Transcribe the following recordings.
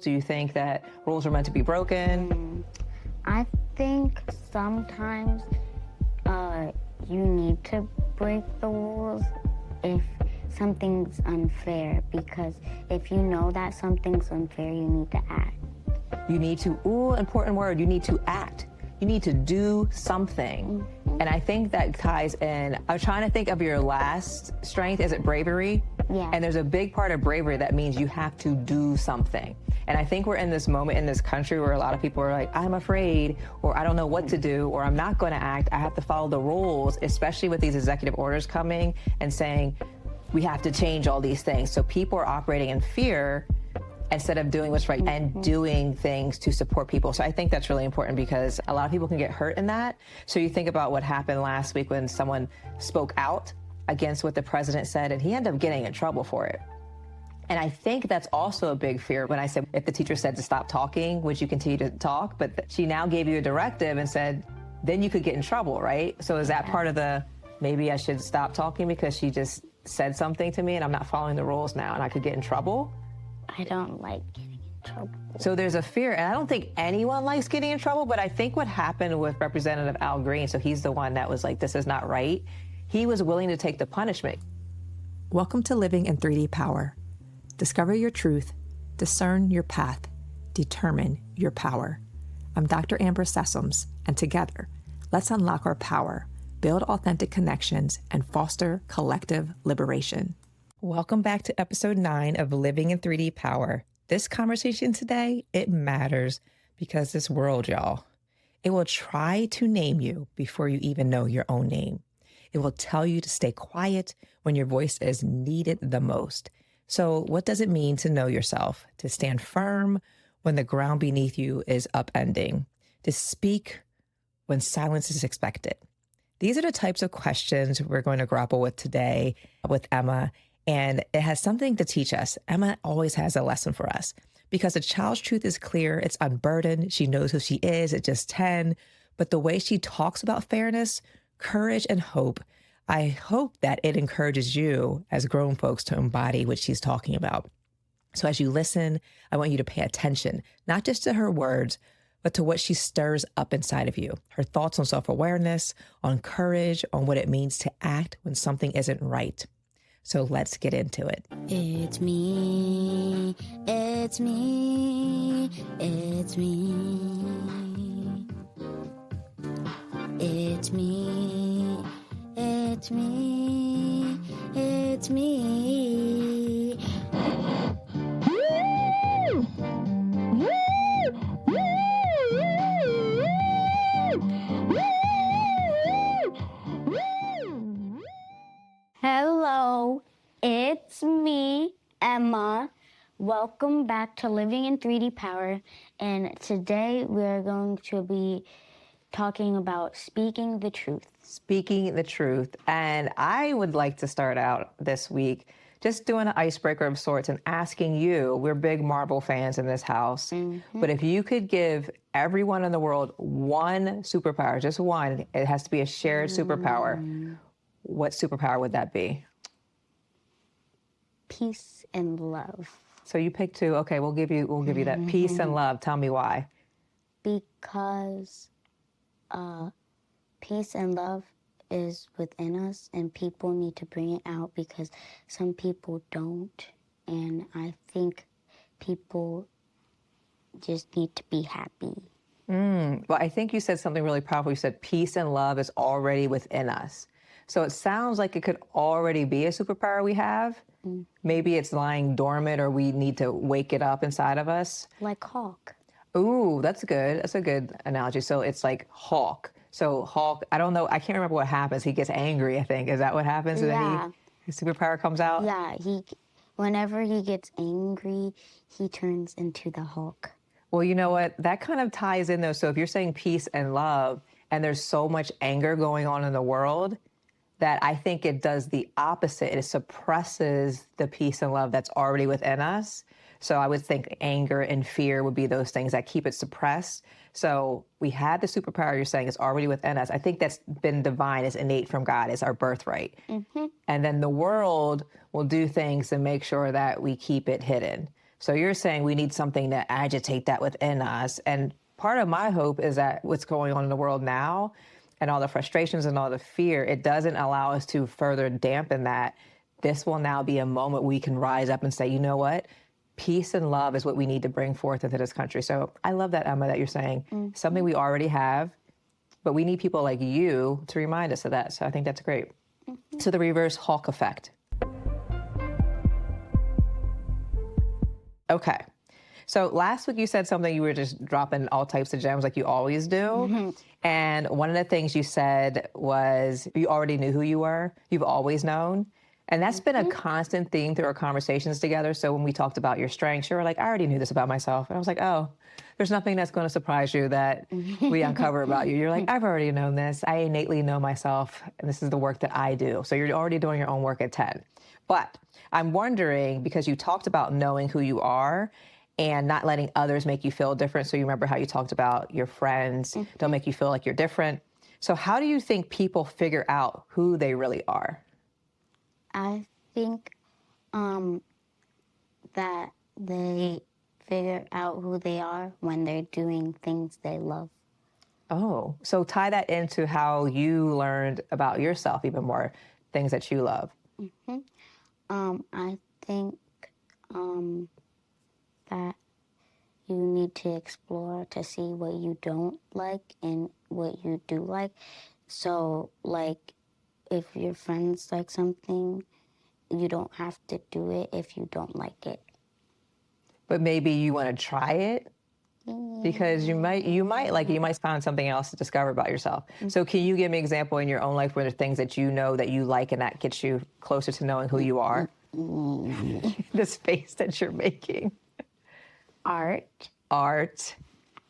Do you think that rules are meant to be broken? I think sometimes you need to break the rules if something's unfair, because if you know that something's unfair, you need to act. You need to, important word, you need to act. You need to do something. And I think that ties in, I'm trying to think of your last strength. Is it bravery? Yeah. And there's a big part of bravery that means you have to do something. And I think we're in this moment in this country where a lot of people are like, I'm afraid, or I don't know what to do, or I'm not going to act. I have to follow the rules, especially with these executive orders coming and saying we have to change all these things. So people are operating in fear instead of doing what's right and doing things to support people. So I think that's really important because a lot of people can get hurt in that. So you think about what happened last week when someone spoke out against what the president said, and he ended up getting in trouble for it. And I think that's also a big fear. When I said, if the teacher said to stop talking, would you continue to talk? But she now gave you a directive and said, then you could get in trouble, right? So is that part of the, maybe I should stop talking because she just said something to me and I'm not following the rules now and I could get in trouble? I don't like getting in trouble. So there's a fear, and I don't think anyone likes getting in trouble, but I think what happened with Representative Al Green, so he's the one that was like, this is not right, he was willing to take the punishment. Welcome to Living in 3D Power. Discover your truth, discern your path, determine your power. I'm Dr. Amber Sessoms, and together, let's unlock our power, build authentic connections, and foster collective liberation. Welcome back to episode 9 of Living in 3D Power. This conversation today, it matters because this world, y'all, it will try to name you before you even know your own name. It will tell you to stay quiet when your voice is needed the most. So what does it mean to know yourself, to stand firm when the ground beneath you is upending, to speak when silence is expected? These are the types of questions we're going to grapple with today with Emma. And it has something to teach us. Emma always has a lesson for us because a child's truth is clear. It's unburdened. She knows who she is at just 10. But the way she talks about fairness, courage, and hope, I hope that it encourages you as grown folks to embody what she's talking about. So as you listen, I want you to pay attention, not just to her words, but to what she stirs up inside of you. Her thoughts on self-awareness, on courage, on what it means to act when something isn't right. So let's get into it. It's me, it's me, it's me. It's me, it's me, it's me. Hello, it's me, Emma. Welcome back to Living in 3D Power. And today we're going to be talking about speaking the truth. Speaking the truth. And I would like to start out this week just doing an icebreaker of sorts and asking you, we're big Marvel fans in this house, but if you could give everyone in the world one superpower, just one, it has to be a shared superpower, what superpower would that be? Peace and love. So you pick two. Okay, we'll give you that peace and love. Tell me why. Because peace and love is within us, and people need to bring it out because some people don't. And I think people just need to be happy. Well, I think you said something really powerful. You said peace and love is already within us. So it sounds like it could already be a superpower we have. Maybe it's lying dormant or we need to wake it up inside of us. Like Hawk. Ooh, that's good. That's a good analogy. So it's like Hawk. So Hawk, I don't know, I can't remember what happens. He gets angry, I think. Is that what happens? And then his superpower comes out? Yeah, whenever he gets angry, he turns into the Hulk. Well, you know what? That kind of ties in though. So if you're saying peace and love, and there's so much anger going on in the world, that I think it does the opposite. It suppresses the peace and love that's already within us. So I would think anger and fear would be those things that keep it suppressed. So we had the superpower you're saying is already within us. I think that's been divine, is innate from God, is our birthright. And then the world will do things to make sure that we keep it hidden. So you're saying we need something to agitate that within us. And part of my hope is that what's going on in the world now and all the frustrations and all the fear, it doesn't allow us to further dampen that. This will now be a moment we can rise up and say, you know what? Peace and love is what we need to bring forth into this country. So I love that, Emma, that you're saying something we already have, but we need people like you to remind us of that. So I think that's great. So the reverse Hulk effect. Okay. So last week you said something, you were just dropping all types of gems like you always do. And one of the things you said was you already knew who you were. You've always known. And that's been a constant theme through our conversations together. So when we talked about your strengths, you were like, I already knew this about myself. And I was like, oh, there's nothing that's going to surprise you that we uncover about you. You're like, I've already known this. I innately know myself, and this is the work that I do. So you're already doing your own work at 10. But I'm wondering, because you talked about knowing who you are and not letting others make you feel different. So you remember how you talked about your friends don't make you feel like you're different. So how do you think people figure out who they really are? I think that they figure out who they are when they're doing things they love. Oh, so tie that into how you learned about yourself even more, things that you love. I think that you need to explore to see what you don't like and what you do like. So, like, if your friends like something, you don't have to do it if you don't like it. But maybe you want to try it because you might find something else to discover about yourself. So can you give me an example in your own life where there are things that you know that you like and that gets you closer to knowing who you are? The space that you're making. Art.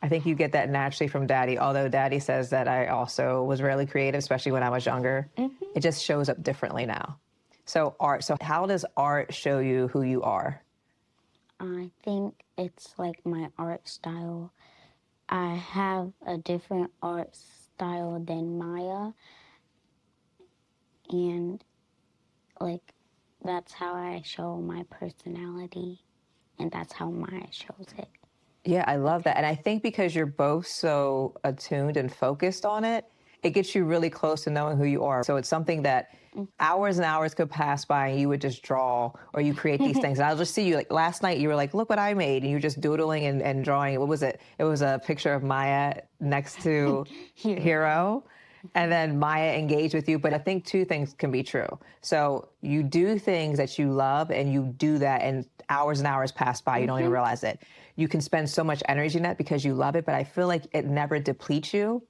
I think you get that naturally from Daddy, although Daddy says that I also was really creative, especially when I was younger. It just shows up differently now. So art. So how does art show you who you are? I think it's like my art style. I have a different art style than Maya. And, like, that's how I show my personality. And that's how Maya shows it. Yeah, I love that. And I think because you're both so attuned and focused on it, it gets you really close to knowing who you are. So it's something that hours and hours could pass by and you would just draw or you create these things. And I'll just see you, like last night you were like, look what I made. And you were just doodling and drawing. What was it? It was a picture of Maya next to Hero. And then Maya engaged with you. But I think two things can be true. So you do things that you love and you do that and hours and hours pass by. You don't even realize it. You can spend so much energy in that because you love it. But I feel like it never depletes you.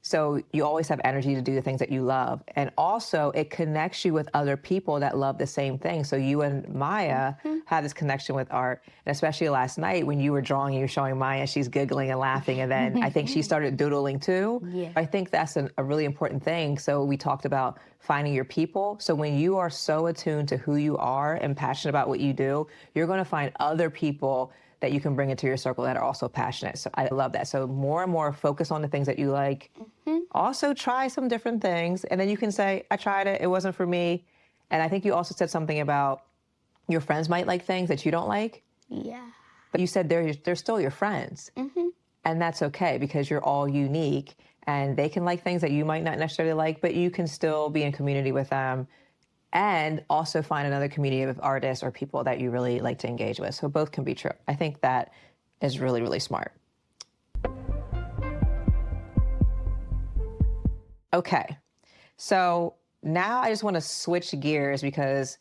So you always have energy to do the things that you love. And also it connects you with other people that love the same thing. So you and Maya have this connection with art. And especially last night when you were drawing and you were showing Maya, she's giggling and laughing. And then I think she started doodling too. Yeah. I think that's a really important thing. So we talked about finding your people. So when you are so attuned to who you are and passionate about what you do, you're going to find other people that you can bring into your circle that are also passionate. So I love that. So more and more focus on the things that you like. Also try some different things. And then you can say, I tried it. It wasn't for me. And I think you also said something about your friends might like things that you don't like. Yeah. But you said they're still your friends. And that's okay because you're all unique and they can like things that you might not necessarily like, but you can still be in community with them and also find another community of artists or people that you really like to engage with. So both can be true. I think that is really, really smart. Okay. So now I just want to switch gears because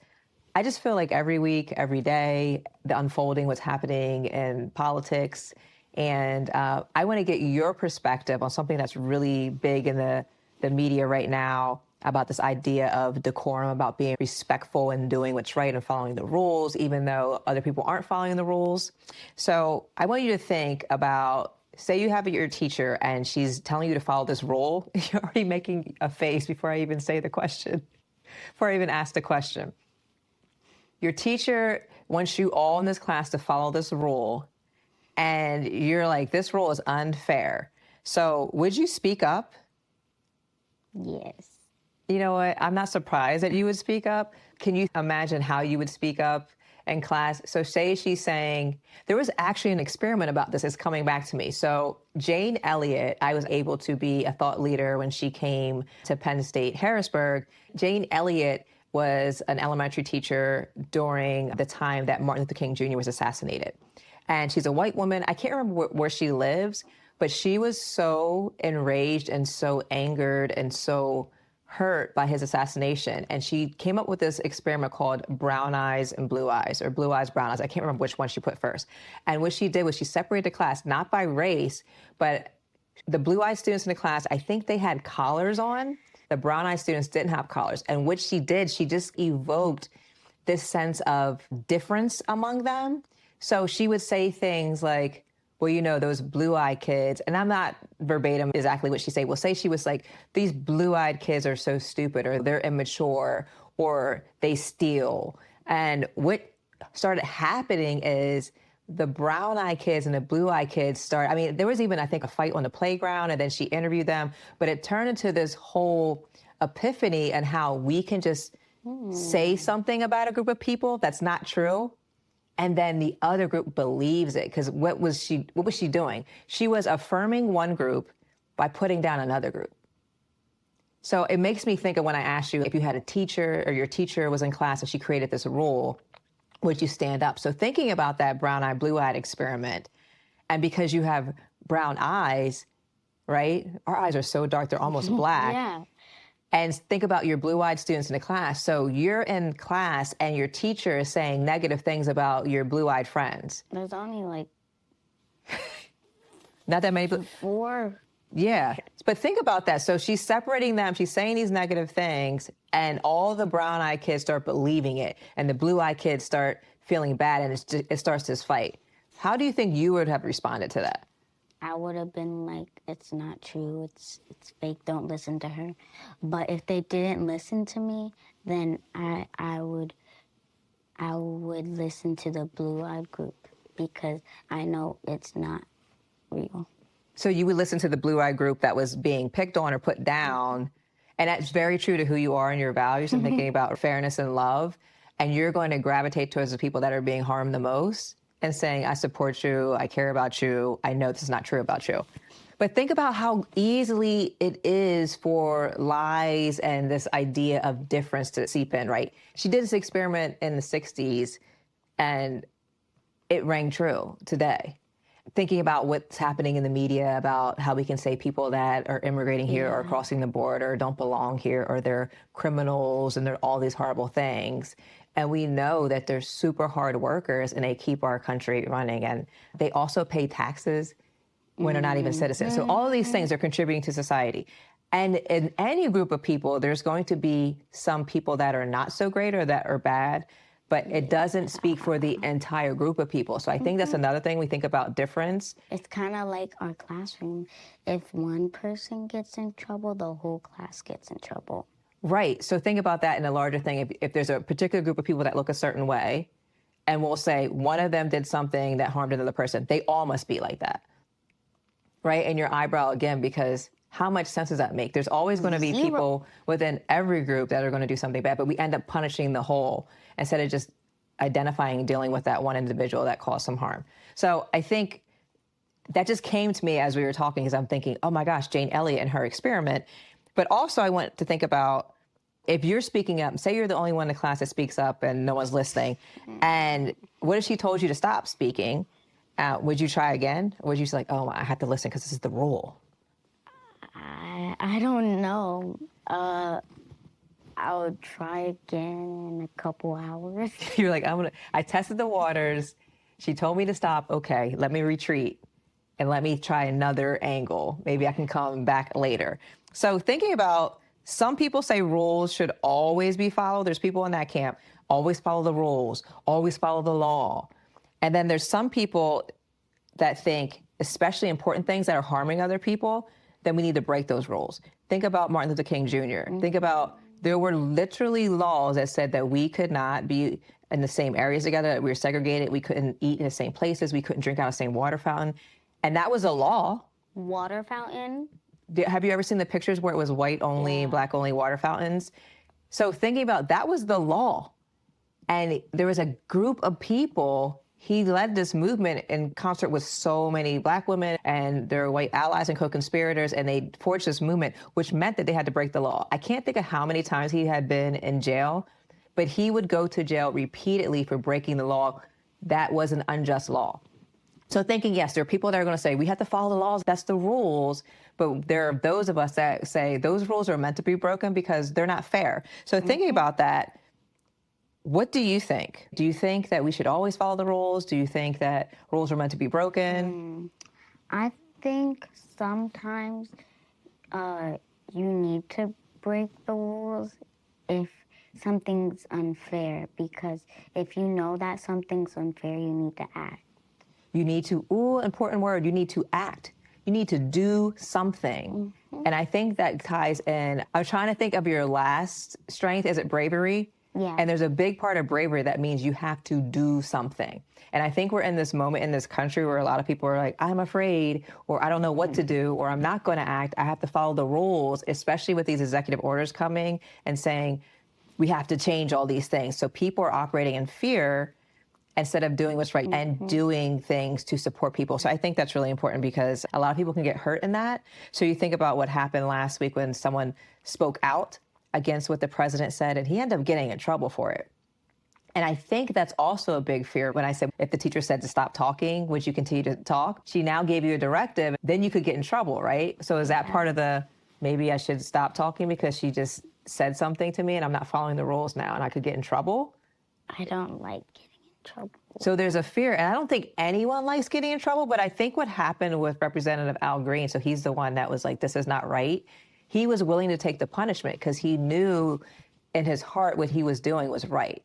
I just feel like every week, every day, the unfolding, what's happening in politics. And I want to get your perspective on something that's really big in the media right now about this idea of decorum, about being respectful and doing what's right and following the rules, even though other people aren't following the rules. So I want you to think about, say you have your teacher and she's telling you to follow this rule. You're already making a face before I even say the question, before I even ask the question. Your teacher wants you all in this class to follow this rule, and you're like, this rule is unfair. So would you speak up? Yes. You know what? I'm not surprised that you would speak up. Can you imagine how you would speak up in class. So say she's saying, there was actually an experiment about this. It's coming back to me. So Jane Elliott, I was able to be a thought leader when she came to Penn State Harrisburg. Jane Elliott was an elementary teacher during the time that Martin Luther King Jr. was assassinated. And she's a white woman. I can't remember where she lives, but she was so enraged and so angered and so hurt by his assassination. And she came up with this experiment called brown eyes and blue eyes, or blue eyes, brown eyes. I can't remember which one she put first. And what she did was she separated the class, not by race, but the blue eyed students in the class, I think they had collars on. The brown eyed students didn't have collars. And what she did, she just evoked this sense of difference among them. So she would say things like, well, you know, those blue-eyed kids, and I'm not verbatim exactly what she said. Well, say she was like, these blue-eyed kids are so stupid, or they're immature, or they steal. And what started happening is the brown-eyed kids and the blue-eyed kids started, I mean, there was even, I think, a fight on the playground, and then she interviewed them, but it turned into this whole epiphany on how we can just say something about a group of people that's not true. And then the other group believes it, because what was she doing? She was affirming one group by putting down another group. So it makes me think of when I asked you if you had a teacher or your teacher was in class and she created this rule, would you stand up? So thinking about that brown-eyed, blue-eyed experiment, and because you have brown eyes, right? Our eyes are so dark, they're almost black. Yeah. And think about your blue-eyed students in the class. So you're in class and your teacher is saying negative things about your blue-eyed friends. There's only like Not that many. 4. Yeah. But think about that. So she's separating them. She's saying these negative things, and all the brown-eyed kids start believing it, and the blue-eyed kids start feeling bad, and it starts this fight. How do you think you would have responded to that? I would have been like, it's not true, it's fake, don't listen to her. But if they didn't listen to me, then I would listen to the blue-eyed group, because I know it's not real. So you would listen to the blue-eyed group that was being picked on or put down, and that's very true to who you are and your values and thinking about fairness and love, and you're going to gravitate towards the people that are being harmed the most and saying, I support you, I care about you, I know this is not true about you. But think about how easily it is for lies and this idea of difference to seep in, right? She did this experiment in the 60s, and it rang true today. Thinking about what's happening in the media about how we can say people that are immigrating here or crossing the border don't belong here, or they're criminals and they're all these horrible things. And we know that they're super hard workers and they keep our country running. And they also pay taxes when they're not even citizens. So all of these things are contributing to society. And in any group of people, there's going to be some people that are not so great or that are bad, but it doesn't speak for the entire group of people. So I think that's another thing we think about difference. It's kind of like our classroom. If one person gets in trouble, the whole class gets in trouble. Right. So think about that in a larger thing. If there's a particular group of people that look a certain way, and we'll say one of them did something that harmed another person, they all must be like that. Right? And your eyebrow again, because how much sense does that make? There's always going to be people within every group that are going to do something bad, but we end up punishing the whole instead of just identifying and dealing with that one individual that caused some harm. So I think that just came to me as we were talking, because I'm thinking, oh my gosh, Jane Elliott and her experiment. But also I want to think about, if you're speaking up, say you're the only one in the class that speaks up and no one's listening, and what if she told you to stop speaking? Would you try again? Or would you just like, oh, I have to listen because this is the rule? I don't know. I would try again in a couple hours. You're like, I tested the waters. She told me to stop. Okay, let me retreat and let me try another angle. Maybe I can come back later. So thinking about, some people say rules should always be followed. There's people in that camp, always follow the rules, always follow the law. And then there's some people that think, especially important things that are harming other people, then we need to break those rules. Think about Martin Luther King Jr. Think about, there were literally laws that said that we could not be in the same areas together, that we were segregated, we couldn't eat in the same places, we couldn't drink out of the same water fountain. And that was a law. Water fountain? Have you ever seen the pictures where it was white only, black only water fountains? So thinking about, that was the law. And there was a group of people. He led this movement in concert with so many Black women and their white allies and co-conspirators, and they forged this movement, which meant that they had to break the law. I can't think of how many times he had been in jail, but he would go to jail repeatedly for breaking the law that was an unjust law. So thinking, yes, there are people that are going to say, we have to follow the laws, that's the rules. But there are those of us that say those rules are meant to be broken because they're not fair. So thinking about that, what do you think? Do you think that we should always follow the rules? Do you think that rules are meant to be broken? I think sometimes you need to break the rules if something's unfair, because if you know that something's unfair, you need to act. You need to, important word, you need to act. You need to do something. And I think that ties in, I was trying to think of your last strength. Is it bravery? Yeah. And there's a big part of bravery that means you have to do something. And I think we're in this moment in this country where a lot of people are like, I'm afraid, or I don't know what to do, or I'm not going to act. I have to follow the rules, especially with these executive orders coming and saying, we have to change all these things. So people are operating in fear instead of doing what's right and doing things to support people. So I think that's really important because a lot of people can get hurt in that. So you think about what happened last week when someone spoke out against what the president said, and he ended up getting in trouble for it. And I think that's also a big fear. When I said, if the teacher said to stop talking, would you continue to talk? She now gave you a directive, then you could get in trouble, right? So is that part of the, maybe I should stop talking because she just said something to me and I'm not following the rules now and I could get in trouble? I don't like getting in trouble. So there's a fear, and I don't think anyone likes getting in trouble, but I think what happened with Representative Al Green, so he's the one that was like, this is not right. He was willing to take the punishment because he knew in his heart what he was doing was right.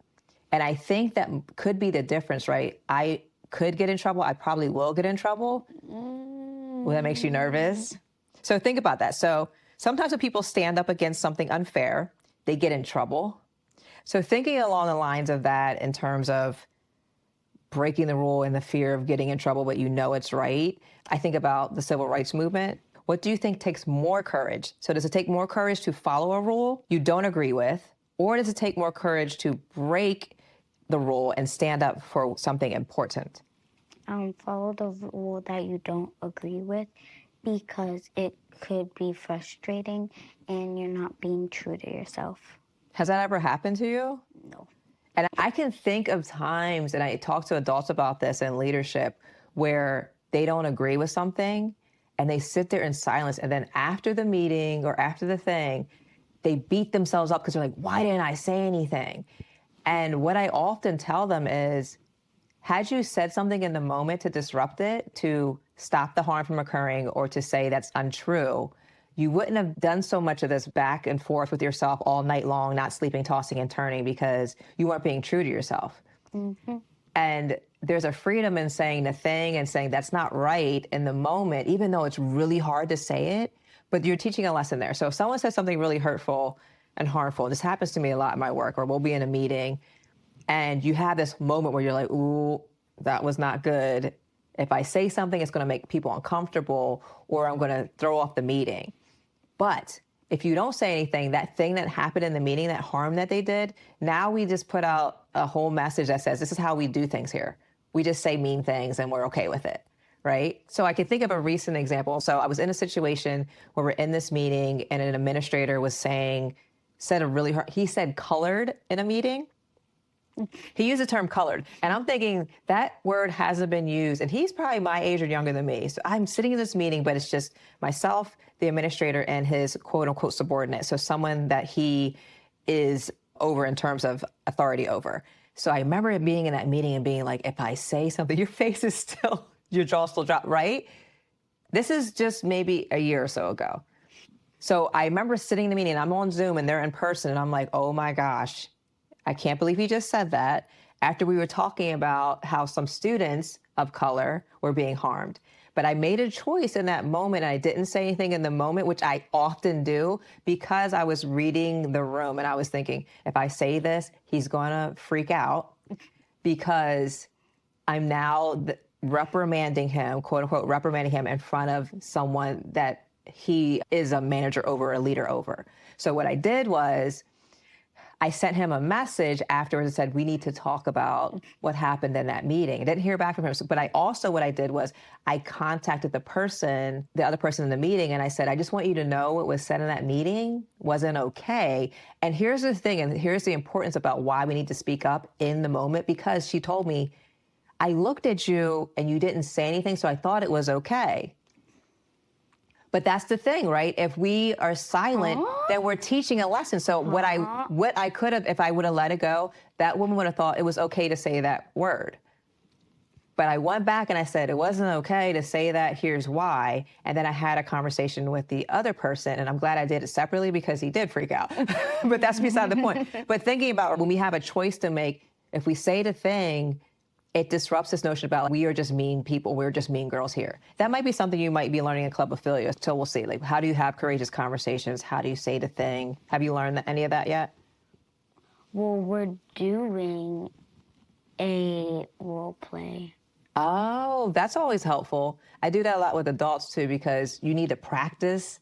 And I think that could be the difference, right? I could get in trouble. I probably will get in trouble. Well, that makes you nervous. So think about that. So sometimes when people stand up against something unfair, they get in trouble. So thinking along the lines of that in terms of breaking the rule and the fear of getting in trouble, but you know it's right, I think about the civil rights movement. What do you think takes more courage? So does it take more courage to follow a rule you don't agree with, or does it take more courage to break the rule and stand up for something important? Follow the rule that you don't agree with, because it could be frustrating and you're not being true to yourself. Has that ever happened to you? No. And I can think of times, and I talk to adults about this in leadership, where they don't agree with something and they sit there in silence. And then after the meeting or after the thing, they beat themselves up because they're like, why didn't I say anything? And what I often tell them is, had you said something in the moment to disrupt it, to stop the harm from occurring, or to say that's untrue, you wouldn't have done so much of this back and forth with yourself all night long, not sleeping, tossing and turning, because you weren't being true to yourself. And there's a freedom in saying the thing and saying that's not right in the moment, even though it's really hard to say it, but you're teaching a lesson there. So if someone says something really hurtful and harmful, this happens to me a lot in my work, or we'll be in a meeting and you have this moment where you're like, ooh, that was not good. If I say something, it's going to make people uncomfortable, or I'm going to throw off the meeting. But if you don't say anything, that thing that happened in the meeting, that harm that they did, now we just put out a whole message that says, this is how we do things here. We just say mean things and we're okay with it, right? So I could think of a recent example. So I was in a situation where we're in this meeting and an administrator was said a really hard, he said colored in a meeting. He used the term colored. And I'm thinking that word hasn't been used. And he's probably my age or younger than me. So I'm sitting in this meeting, but it's just myself, the administrator, and his quote unquote subordinate. So someone that he is over in terms of authority over. So I remember being in that meeting and being like, if I say something, your face is still, your jaw still dropped, right? This is just maybe a year or so ago. So I remember sitting in the meeting and I'm on Zoom and they're in person and I'm like, oh my gosh, I can't believe he just said that after we were talking about how some students of color were being harmed. But I made a choice in that moment. And I didn't say anything in the moment, which I often do, because I was reading the room and I was thinking, if I say this, he's going to freak out because I'm now reprimanding him, quote unquote, reprimanding him in front of someone that he is a manager over, a leader over. So what I did was, I sent him a message afterwards and said, we need to talk about what happened in that meeting. I didn't hear back from him. But what I did was I contacted the other person in the meeting, and I said, I just want you to know what was said in that meeting wasn't okay. And here's the thing, and here's the importance about why we need to speak up in the moment, because she told me, I looked at you and you didn't say anything, so I thought it was okay. But that's the thing, right? If we are silent, then we're teaching a lesson. So what I could have, if I would have let it go, that woman would have thought it was okay to say that word. But I went back and I said, it wasn't okay to say that, here's why. And then I had a conversation with the other person, and I'm glad I did it separately because he did freak out. But that's beside the point. But thinking about when we have a choice to make, if we say the thing, it disrupts this notion about we are just mean people, we're just mean girls here. That might be something you might be learning in Club Affiliate. So we'll see. Like, how do you have courageous conversations? How do you say the thing? Have you learned any of that yet? Well, we're doing a role play. Oh, that's always helpful. I do that a lot with adults too, because you need to practice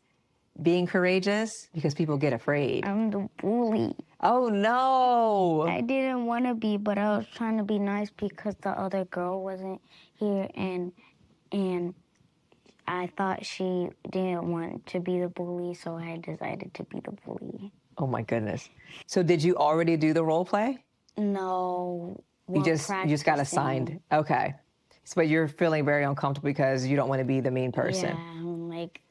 being courageous because people get afraid. I'm the bully. Oh no. I didn't want to be, but I was trying to be nice because the other girl wasn't here, and I thought she didn't want to be the bully, so I decided to be the bully. Oh my goodness. So did you already do the role play? No. You just got assigned. Okay. So, but you're feeling very uncomfortable because you don't want to be the mean person. Yeah, I'm like,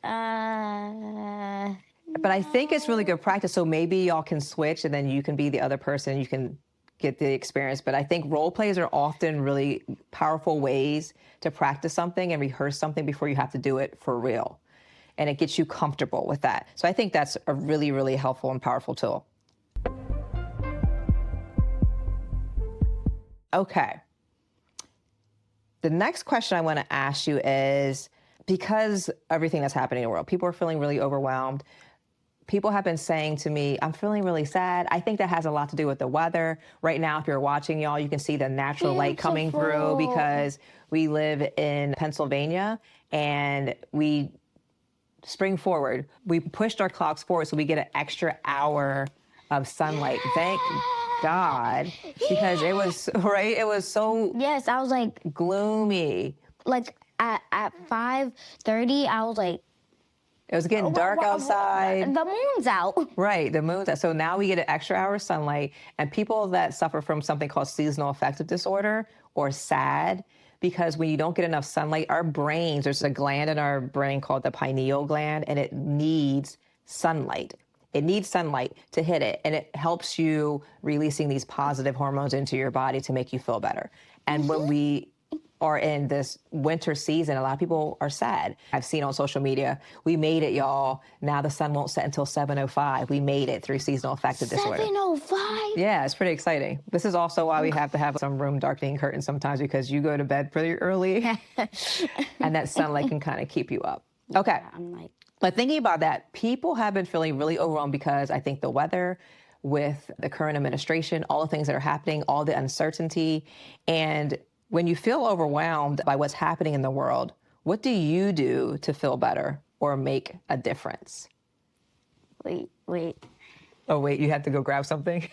But I think it's really good practice. So maybe y'all can switch and then you can be the other person. You can get the experience. But I think role plays are often really powerful ways to practice something and rehearse something before you have to do it for real. And it gets you comfortable with that. So I think that's a really, really helpful and powerful tool. Okay. The next question I want to ask you is, because everything that's happening in the world, people are feeling really overwhelmed. People have been saying to me, I'm feeling really sad. I think that has a lot to do with the weather. Right now, if you're watching, y'all, you can see the natural light coming through because we live in Pennsylvania and we spring forward. We pushed our clocks forward so we get an extra hour of sunlight. Thank God, because it was, right? It was so yes, I was like gloomy. Like at 5:30, I was like, it was getting dark outside. The moon's out. Right, the moon's out. So now we get an extra hour of sunlight, and people that suffer from something called seasonal affective disorder or SAD, because when you don't get enough sunlight, our brains, there's a gland in our brain called the pineal gland, and it needs sunlight. It needs sunlight to hit it, and it helps you releasing these positive hormones into your body to make you feel better. And when we are in this winter season, a lot of people are sad. I've seen on social media, we made it, y'all. Now the sun won't set until 7:05. We made it through seasonal affective disorder. 7:05? Yeah, it's pretty exciting. This is also why we have to have some room darkening curtains sometimes, because you go to bed pretty early and that sunlight can kind of keep you up. Okay. I'm like, but thinking about that, people have been feeling really overwhelmed because I think the weather, with the current administration, all the things that are happening, all the uncertainty. And when you feel overwhelmed by what's happening in the world, what do you do to feel better or make a difference? wait. Oh, wait, you have to go grab something?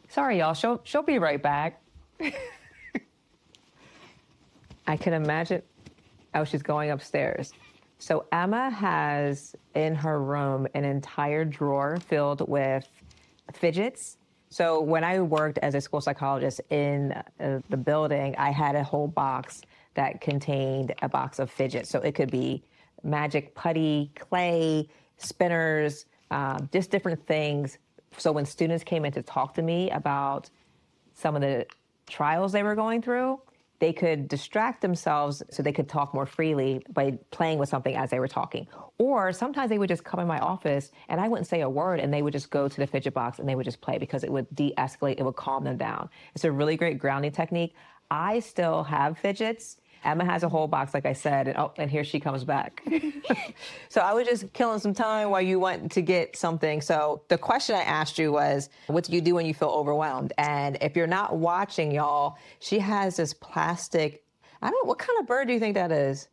Sorry, y'all. She'll be right back. I can imagine. Oh, she's going upstairs. So Emma has in her room an entire drawer filled with fidgets. So when I worked as a school psychologist in the building, I had a whole box that contained a box of fidgets. So it could be magic putty, clay, spinners, just different things. So when students came in to talk to me about some of the trials they were going through, they could distract themselves so they could talk more freely by playing with something as they were talking. Or sometimes they would just come in my office and I wouldn't say a word and they would just go to the fidget box and they would just play because it would de-escalate, it would calm them down. It's a really great grounding technique. I still have fidgets. Emma has a whole box, like I said, and here she comes back. So I was just killing some time while you went to get something. So the question I asked you was, what do you do when you feel overwhelmed? And if you're not watching, y'all, she has this plastic, I don't know, what kind of bird do you think that is?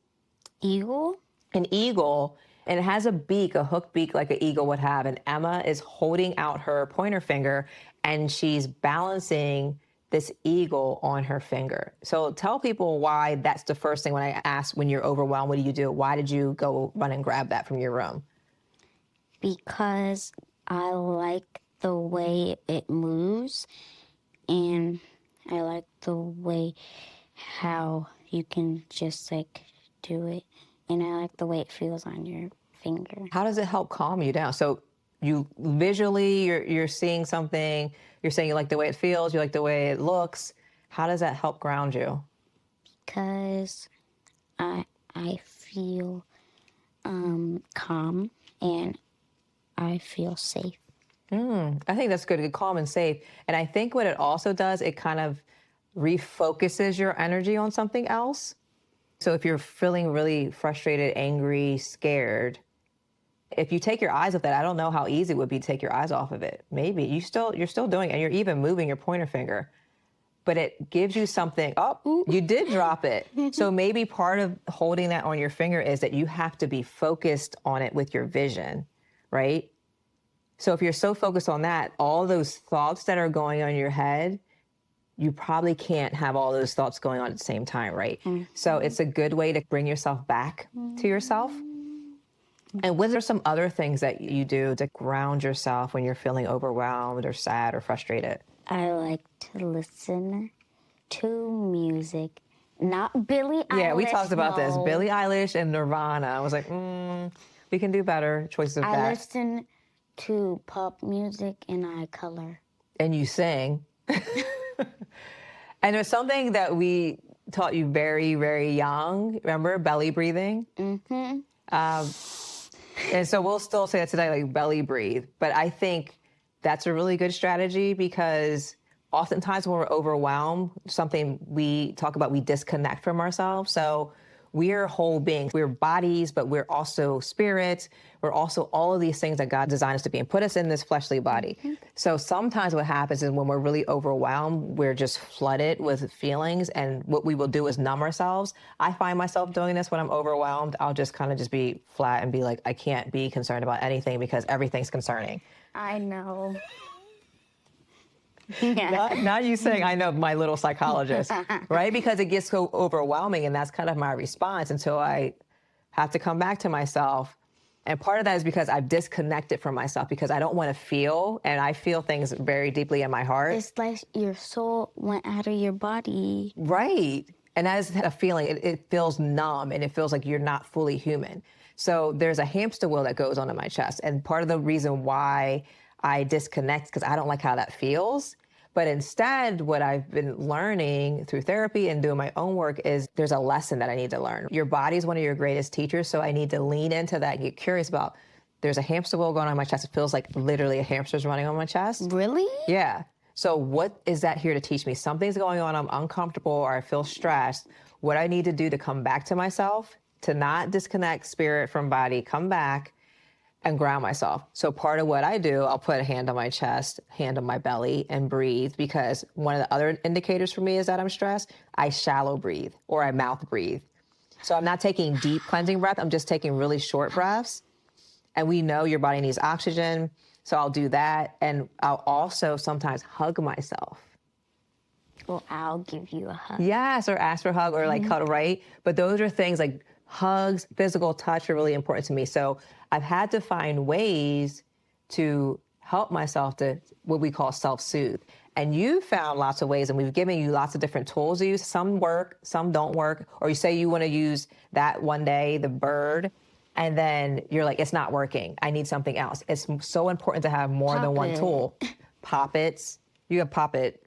Eagle? An eagle. And it has a beak, a hooked beak like an eagle would have. And Emma is holding out her pointer finger and she's balancing this eagle on her finger. So tell people why that's the first thing when I ask when you're overwhelmed, what do you do? Why did you go run and grab that from your room? Because I like the way it moves, and I like the way how you can just like do it, and I like the way it feels on your finger. How does it help calm you down? So you visually, you're seeing something, you're saying you like the way it feels, you like the way it looks. How does that help ground you? Because I feel calm and I feel safe. I think that's good, calm and safe. And I think what it also does, it kind of refocuses your energy on something else. So if you're feeling really frustrated, angry, scared, if you take your eyes off that, I don't know how easy it would be to take your eyes off of it. Maybe you're still doing it, and you're even moving your pointer finger, but it gives you something. Oh, you did drop it. So maybe part of holding that on your finger is that you have to be focused on it with your vision, right? So if you're so focused on that, all those thoughts that are going on in your head, you probably can't have all those thoughts going on at the same time, right? So it's a good way to bring yourself back to yourself. And what are some other things that you do to ground yourself when you're feeling overwhelmed or sad or frustrated? I like to listen to music, not Billie Eilish. Yeah, we talked about this. no. Billie Eilish and Nirvana. I was like, we can do better choices of I that. listen to pop music and I color. And you sing. And there's something that we taught you very, very young. Remember belly breathing? Mm-hmm. And so we'll still say that today, like belly breathe. But I think that's a really good strategy because oftentimes when we're overwhelmed, something we talk about, we disconnect from ourselves. So we're whole beings. We're bodies, but we're also spirits. We're also all of these things that God designed us to be and put us in this fleshly body. Mm-hmm. So sometimes what happens is when we're really overwhelmed, we're just flooded with feelings. And what we will do is numb ourselves. I find myself doing this when I'm overwhelmed. I'll just kind of just be flat and be like, I can't be concerned about anything because everything's concerning. I know. Not you saying, I know, my little psychologist, right? Because it gets so overwhelming, and that's kind of my response until I have to come back to myself. And part of that is because I've disconnected from myself because I don't want to feel, and I feel things very deeply in my heart. It's like your soul went out of your body. Right. And that is a feeling. It feels numb, and it feels like you're not fully human. So there's a hamster wheel that goes on in my chest. And part of the reason why I disconnect because I don't like how that feels. But instead, what I've been learning through therapy and doing my own work is there's a lesson that I need to learn. Your body is one of your greatest teachers, so I need to lean into that and get curious about, there's a hamster wheel going on in my chest. It feels like literally a hamster's running on my chest. Really? Yeah. So what is that here to teach me? Something's going on, I'm uncomfortable, or I feel stressed. What I need to do to come back to myself, to not disconnect spirit from body, come back and ground myself. So part of what I do, I'll put a hand on my chest, hand on my belly, and breathe, because one of the other indicators for me is that I'm stressed. I shallow breathe, or I mouth breathe. So I'm not taking deep cleansing breath, I'm just taking really short breaths. And we know your body needs oxygen, so I'll do that. And I'll also sometimes hug myself. Well, I'll give you a hug. Yes, or ask for a hug, or like cuddle, right? But those are things like hugs, physical touch are really important to me. So I've had to find ways to help myself to what we call self-soothe. And you found lots of ways, and we've given you lots of different tools to use. Some work, some don't work. Or you say you want to use that one day, the bird, and then you're like, it's not working. I need something else. It's so important to have more than one tool. Poppets. You have Poppet,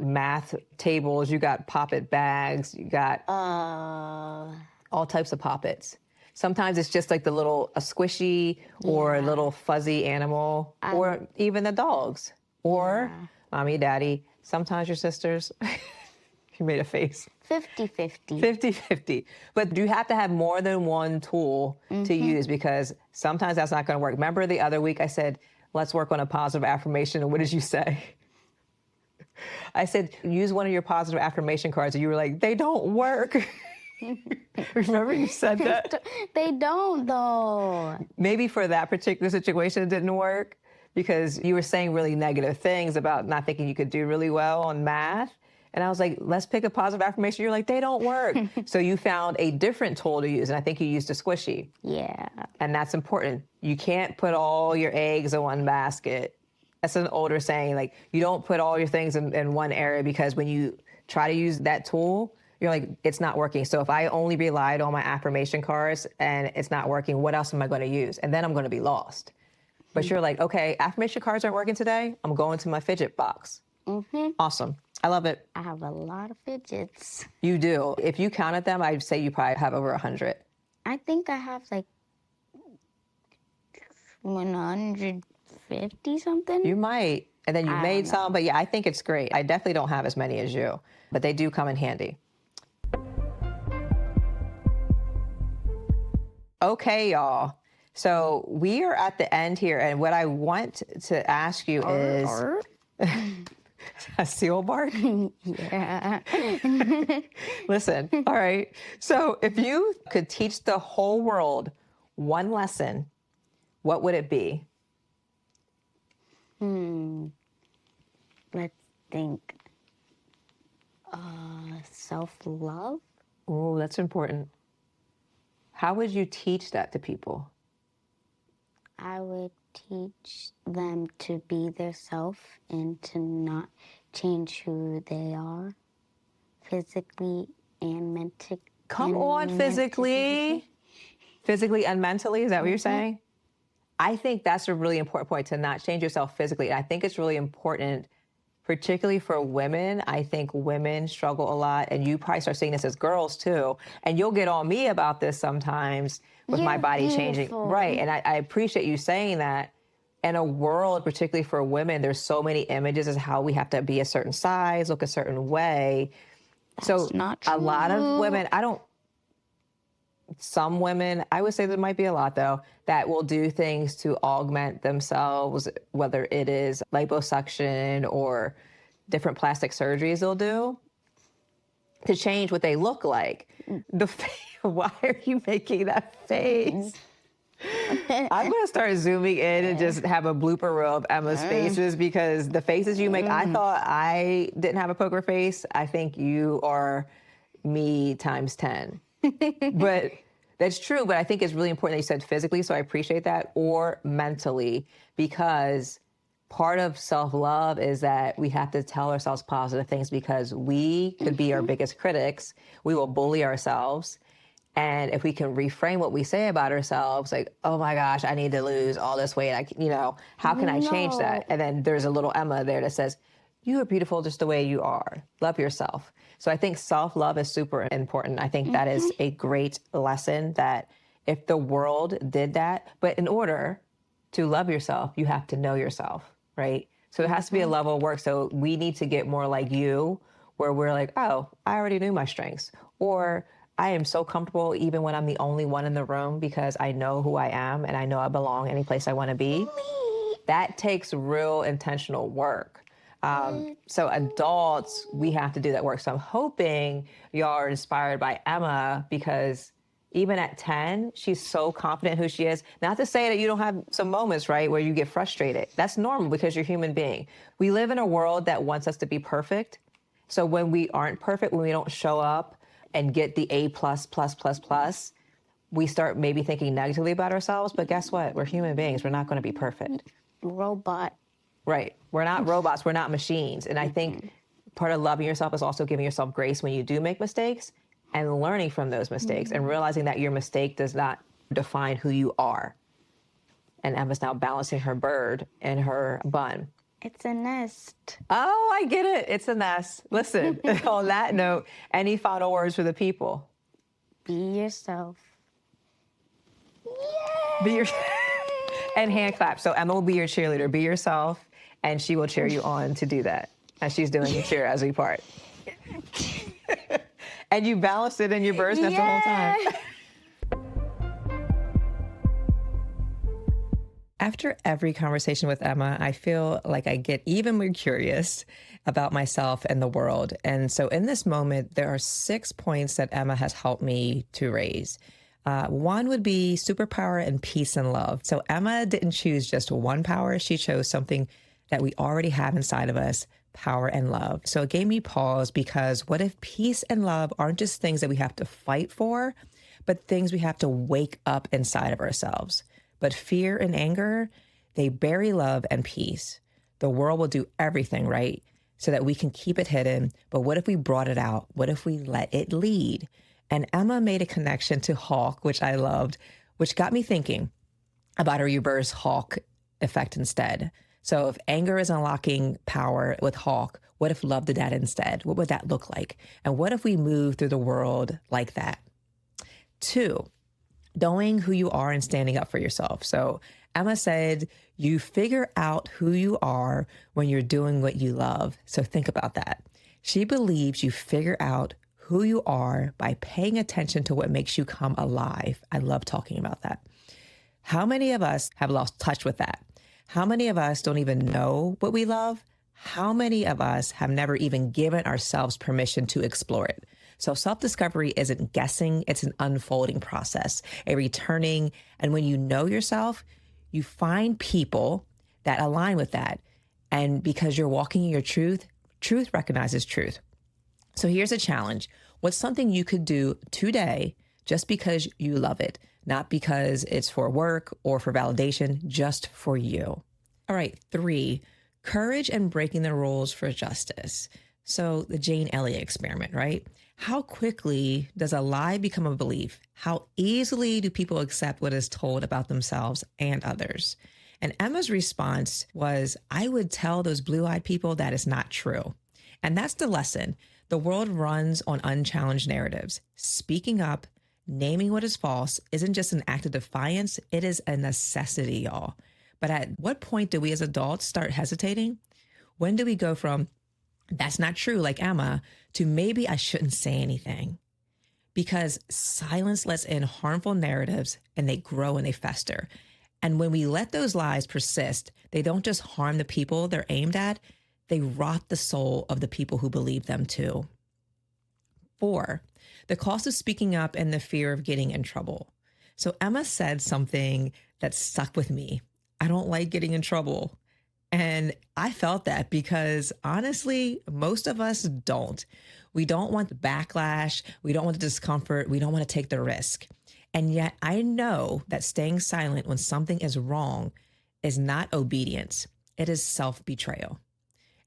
math tables. You got Poppet bags. You got all types of Poppets. Sometimes it's just like a squishy or a little fuzzy animal, or even the dogs, or mommy, daddy, sometimes your sisters. You made a face. 50-50. 50-50. But you have to have more than one tool to use, because sometimes that's not going to work. Remember the other week I said, let's work on a positive affirmation. And what did you say? I said, use one of your positive affirmation cards. And you were like, they don't work. Remember you said that? They don't, though. Maybe for that particular situation it didn't work because you were saying really negative things about not thinking you could do really well on math. And I was like, let's pick a positive affirmation. You're like, they don't work. So you found a different tool to use. And I think you used a squishy. Yeah. And that's important. You can't put all your eggs in one basket. That's an older saying. Like, you don't put all your things in one area, because when you try to use that tool, you're like, it's not working. So if I only relied on my affirmation cards and it's not working, what else am I going to use? And then I'm going to be lost. But you're like, okay, affirmation cards aren't working today. I'm going to my fidget box. Awesome. I love it. I have a lot of fidgets. You do. If you counted them, I'd say you probably have over 100. I think I have like 150 something. You might. And then you I made don't know. some, but yeah, I think it's great. I definitely don't have as many as you, but they do come in handy. Okay, y'all. So we are at the end here, and what I want to ask you is a seal bark? Yeah. Listen, all right. So if you could teach the whole world one lesson, what would it be? Let's think. Self-love? Oh, that's important. How would you teach that to people? I would teach them to be their self and to not change who they are physically and mentally. Come on, physically and mentally. Is that what you're saying? I think that's a really important point, to not change yourself physically. And I think it's really important, particularly for women. I think women struggle a lot, and you probably start seeing this as girls too. And you'll get on me about this sometimes with my You're body changing. beautiful. Right. And I appreciate you saying that. In a world, particularly for women, there's so many images as how we have to be a certain size, look a certain way. So not a lot of true. women, some women, I would say there might be a lot though, that will do things to augment themselves, whether it is liposuction or different plastic surgeries they'll do to change what they look like. Why are you making that face? I'm going to start zooming in and just have a blooper reel of Emma's faces, because the faces you make, I thought I didn't have a poker face. I think you are me times 10. But that's true. But I think it's really important that you said physically, so I appreciate that, or mentally, because part of self-love is that we have to tell ourselves positive things, because we could be our biggest critics. We will bully ourselves. And if we can reframe what we say about ourselves, like, oh my gosh, I need to lose all this weight. How can I change that? And then there's a little Emma there that says, you are beautiful just the way you are. Love yourself. So I think self-love is super important. I think that is a great lesson, that if the world did that, but in order to love yourself, you have to know yourself, right? So it has to be a level of work. So we need to get more like you, where we're like, oh, I already knew my strengths. Or I am so comfortable even when I'm the only one in the room, because I know who I am and I know I belong any place I want to be. That takes real intentional work. So adults, we have to do that work. So I'm hoping y'all are inspired by Emma, because even at 10, she's so confident who she is. Not to say that you don't have some moments, right, where you get frustrated. That's normal, because you're a human being. We live in a world that wants us to be perfect. So when we aren't perfect, when we don't show up and get the A++++, we start maybe thinking negatively about ourselves. But guess what? We're human beings. We're not going to be perfect. Robot. Right. We're not robots. We're not machines. And I think part of loving yourself is also giving yourself grace when you do make mistakes, and learning from those mistakes, and realizing that your mistake does not define who you are. And Emma's now balancing her bird and her bun. It's a nest. Oh, I get it. It's a nest. Listen, on that note, any final words for the people? Be yourself. Be your and hand clap. So Emma will be your cheerleader. Be yourself, and she will cheer you on to do that, as she's doing your cheer as we part. And you balanced it in your bird's nest the whole time. After every conversation with Emma, I feel like I get even more curious about myself and the world. And so in this moment, there are 6 points that Emma has helped me to raise. One would be superpower and peace and love. So Emma didn't choose just one power. She chose something that we already have inside of us, power and love. So it gave me pause, because what if peace and love aren't just things that we have to fight for, but things we have to wake up inside of ourselves? But fear and anger, they bury love and peace. The world will do everything, right, so that we can keep it hidden. But what if we brought it out? What if we let it lead? And Emma made a connection to Hawk, which I loved, which got me thinking about a reverse Hawk effect instead. So if anger is unlocking power with Hawk, what if love did that instead? What would that look like? And what if we move through the world like that? 2, knowing who you are and standing up for yourself. So Emma said, you figure out who you are when you're doing what you love. So think about that. She believes you figure out who you are by paying attention to what makes you come alive. I love talking about that. How many of us have lost touch with that? How many of us don't even know what we love? How many of us have never even given ourselves permission to explore it? So self-discovery isn't guessing, it's an unfolding process, a returning. And when you know yourself, you find people that align with that. And because you're walking in your truth, truth recognizes truth. So here's a challenge. What's something you could do today just because you love it, not because it's for work or for validation, just for you? All right, 3, courage and breaking the rules for justice. So the Jane Elliott experiment, right? How quickly does a lie become a belief? How easily do people accept what is told about themselves and others? And Emma's response was, I would tell those blue-eyed people that it's not true. And that's the lesson. The world runs on unchallenged narratives. Speaking up, naming what is false isn't just an act of defiance, it is a necessity, y'all. But at what point do we as adults start hesitating? When do we go from, that's not true, like Emma, to maybe I shouldn't say anything? Because silence lets in harmful narratives and they grow and they fester. And when we let those lies persist, they don't just harm the people they're aimed at, they rot the soul of the people who believe them too. 4, the cost of speaking up and the fear of getting in trouble. So Emma said something that stuck with me. I don't like getting in trouble. And I felt that because honestly, most of us don't. We don't want the backlash. We don't want the discomfort. We don't want to take the risk. And yet I know that staying silent when something is wrong is not obedience. It is self-betrayal.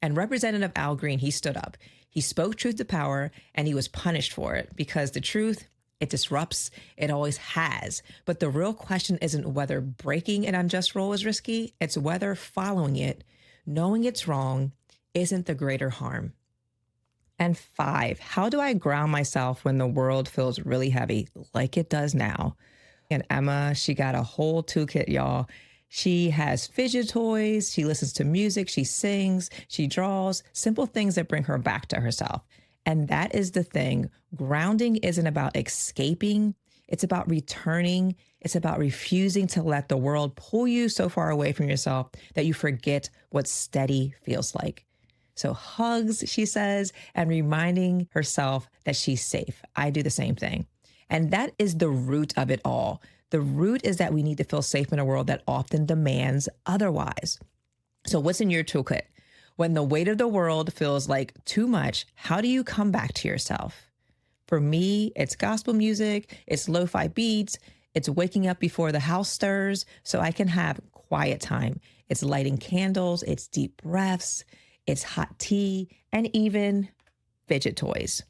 And Representative Al Green, he stood up. He spoke truth to power and he was punished for it because the truth, it disrupts. It always has. But the real question isn't whether breaking an unjust rule is risky. It's whether following it, knowing it's wrong, isn't the greater harm. And 5, how do I ground myself when the world feels really heavy like it does now? And Emma, she got a whole toolkit, y'all. She has fidget toys, she listens to music, she sings, she draws, simple things that bring her back to herself. And that is the thing. Grounding isn't about escaping. It's about returning. It's about refusing to let the world pull you so far away from yourself that you forget what steady feels like. So hugs, she says, and reminding herself that she's safe. I do the same thing. And that is the root of it all. The root is that we need to feel safe in a world that often demands otherwise. So what's in your toolkit? When the weight of the world feels like too much, how do you come back to yourself? For me, it's gospel music, it's lo-fi beats, it's waking up before the house stirs so I can have quiet time. It's lighting candles, it's deep breaths, it's hot tea, and even fidget toys.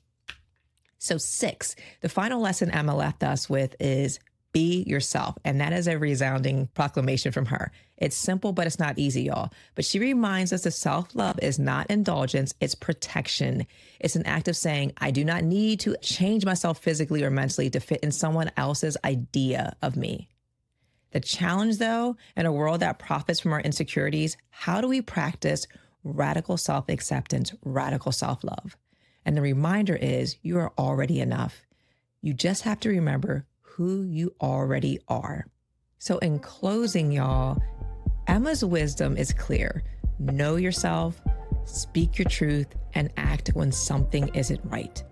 So 6, the final lesson Emma left us with is be yourself. And that is a resounding proclamation from her. It's simple, but it's not easy, y'all. But she reminds us that self-love is not indulgence, it's protection. It's an act of saying, I do not need to change myself physically or mentally to fit in someone else's idea of me. The challenge, though, in a world that profits from our insecurities, how do we practice radical self-acceptance, radical self-love? And the reminder is you are already enough. You just have to remember who you already are. So in closing, y'all, Emma's wisdom is clear. Know yourself, speak your truth, and act when something isn't right,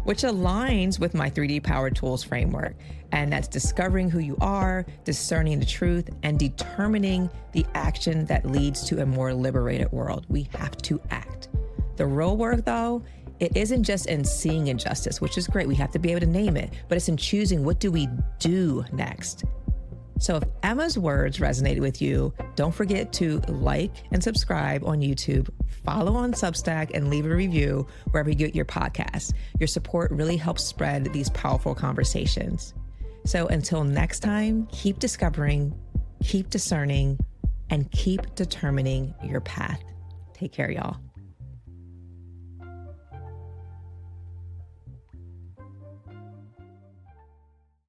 which aligns with my 3D Power Tools framework. And that's discovering who you are, discerning the truth, and determining the action that leads to a more liberated world. We have to act. The real work, though, it isn't just in seeing injustice, which is great. We have to be able to name it, but it's in choosing what do we do next. So if Emma's words resonated with you, don't forget to like and subscribe on YouTube, follow on Substack, and leave a review wherever you get your podcasts. Your support really helps spread these powerful conversations. So until next time, keep discovering, keep discerning, and keep determining your path. Take care, y'all.